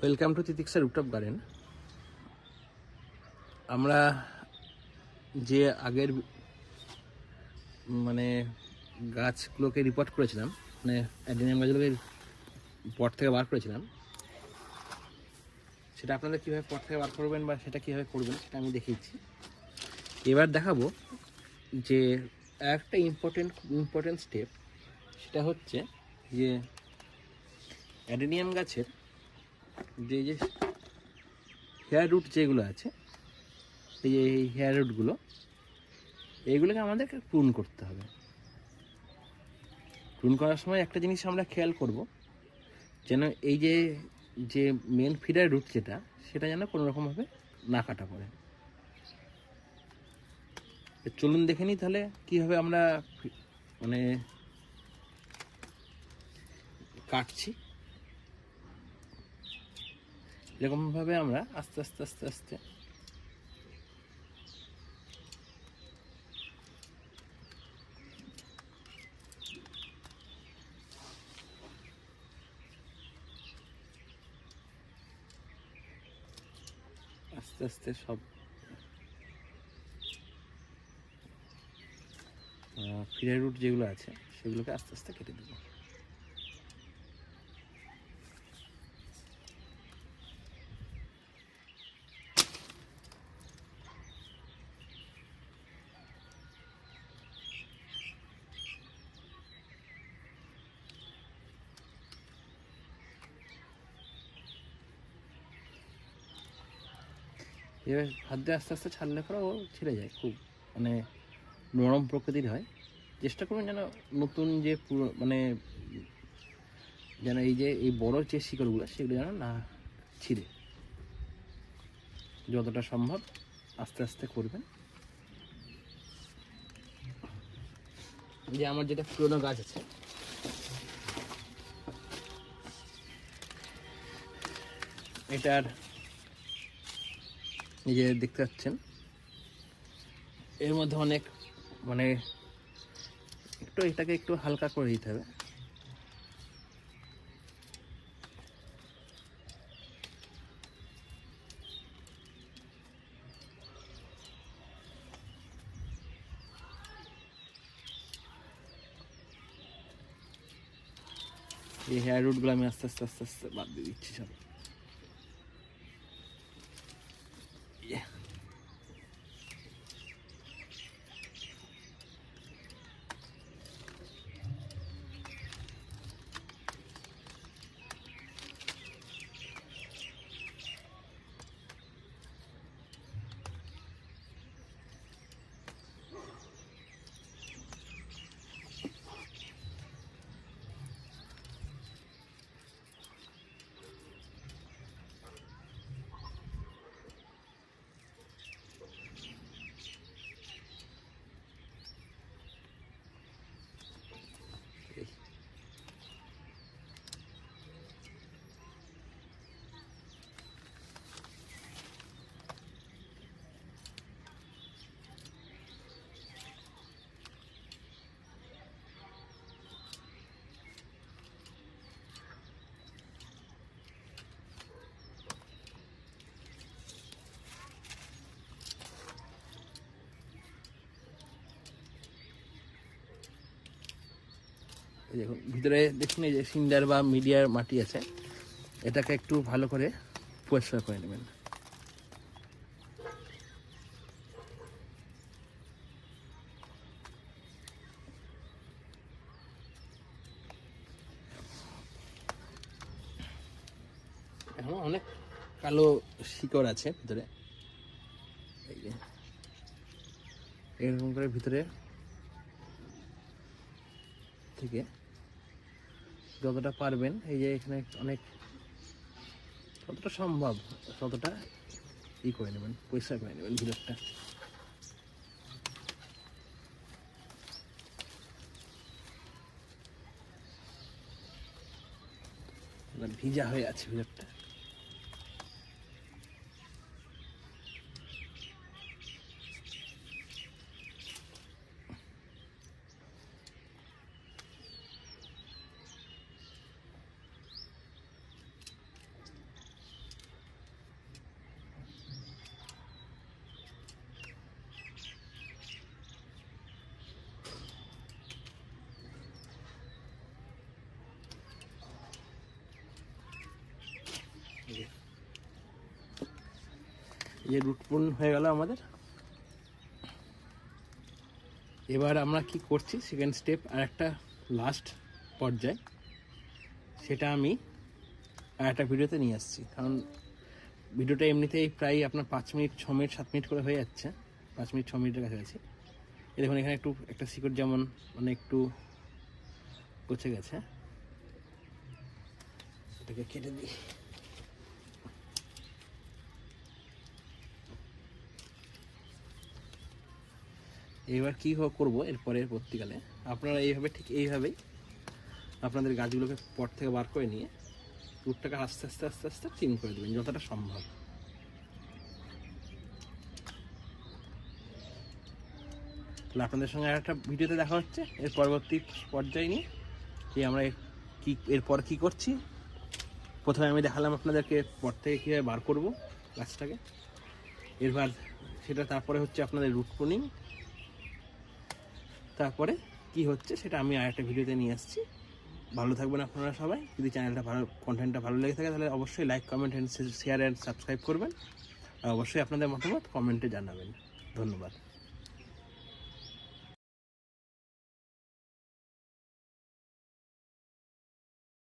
Welcome to Titiksha rooftop garden. আমরা যে আগের গাছগুলোকে রিপোর্ট করেছিলাম, অ্যাডেনিয়াম গাছগুলোকে পট থেকে বার করেছিলাম, সেটা আপনারা কীভাবে পট থেকে বার করবেন বা সেটা কীভাবে করবেন সেটা আমি দেখিয়েছি। এবার দেখাবো যে একটা ইম্পর্টেন্ট স্টেপ, সেটা হচ্ছে যে অ্যাডেনিয়াম গাছের যে যে হেয়ার রুট যেগুলো আছে, এই যে হেয়ার রুটগুলো, এইগুলোকে আমাদেরকে প্রুন করতে হবে। প্রুন করার সময় একটা জিনিস আমরা খেয়াল করব, যেন এই যে যে মেন ফিডার রুট সেটা যেন কোনো রকমভাবে না কাটা পড়ে। চলুন দেখে নিই তাহলে কীভাবে আমরা কাটছি। এরকমভাবে আমরা আস্তে আস্তে আস্তে আস্তে আস্তে আস্তে সব ফিডার রুট যেগুলো আছে সেগুলোকে আস্তে আস্তে কেটে দেবো। এবার হাত দিয়ে আস্তে আস্তে ছাড়লে পরে ও ছিঁড়ে যায়, খুব নরম প্রকৃতির হয়। চেষ্টা করুন যেন নতুন যে যেন এই বড় যে শিকড়গুলো সেগুলো যেন না ছিঁড়ে, যতটা সম্ভব আস্তে আস্তে করবেন। যে আমার যেটা পুরোনো গাছ আছে, এটার এই যে দেখতে পাচ্ছেন এর মধ্যে অনেক এটাকে একটু হালকা করে দিতে হবে। এই হেয়ার রুটগুলো আমি আস্তে আস্তে আস্তে আস্তে বাদ দিয়ে দিচ্ছি সব। দেখুন ভিতরে দেখুন এই যে সিন্ডার বা মিডিয়ার মাটি আছে, এটাকে একটু ভালো করে পরিষ্কার করে নেবেন। এখন অনেক কালো শিকড় আছে ভিতরে, এই যে এরকম করে ভিতরে থেকে যতটা পারবেন, এই যে এখানে অনেক যতটা সম্ভব ততটা করে নেবেন, পরিষ্কার করে নেবেন ভিতরটা। ভিজা হয়ে আছে ভিতরটা। এই যে রুট প্রুন হয়ে গেল আমাদের। এবার আমরা কি করছি, সেকেন্ড স্টেপ আর একটা লাস্ট পর্যায়, সেটা আমি আর একটা ভিডিওতে নিয়ে আসছি। কারণ ভিডিওটা এমনিতেই প্রায় আপনার 5 মিনিট 6 মিনিট 7 মিনিট করে হয়ে যাচ্ছে, 5 মিনিট 6 মিনিটের কাছাকাছি। এই দেখুন এখানে একটু একটা সিকিউর যেমন মানে একটু পচে গেছে, এটাকে কেটে দিই। এবার কী করবো এরপরে পরবর্তীকালে, আপনারা এইভাবে ঠিক এইভাবেই আপনাদের গাছগুলোকে পট থেকে বার করে নিয়ে রুটটাকে আস্তে আস্তে আস্তে আস্তে ট্রিম করে দেবেন যতটা সম্ভব। তাহলে আপনাদের সঙ্গে একটা ভিডিওতে দেখা হচ্ছে এর পরবর্তী পর্যায়ে নিয়ে, যে আমরা কি এরপর কি করছি। প্রথমে আমি দেখালাম আপনাদেরকে পট থেকে কীভাবে বার করব গাছটাকে, এরপর সেটা তারপরে হচ্ছে আপনাদের রুট প্রুনিং, তারপরে কি হচ্ছে সেটা আমি আর একটা ভিডিওতে নিয়ে আসছি। ভালো থাকবেন আপনারা সবাই। যদি চ্যানেলটা ভালো, কন্টেন্টটা ভালো লেগে থাকে তাহলে অবশ্যই like, comment and share and subscribe করবেন। আর অবশ্যই আপনাদের মতামত কমেন্টে জানাবেন। ধন্যবাদ।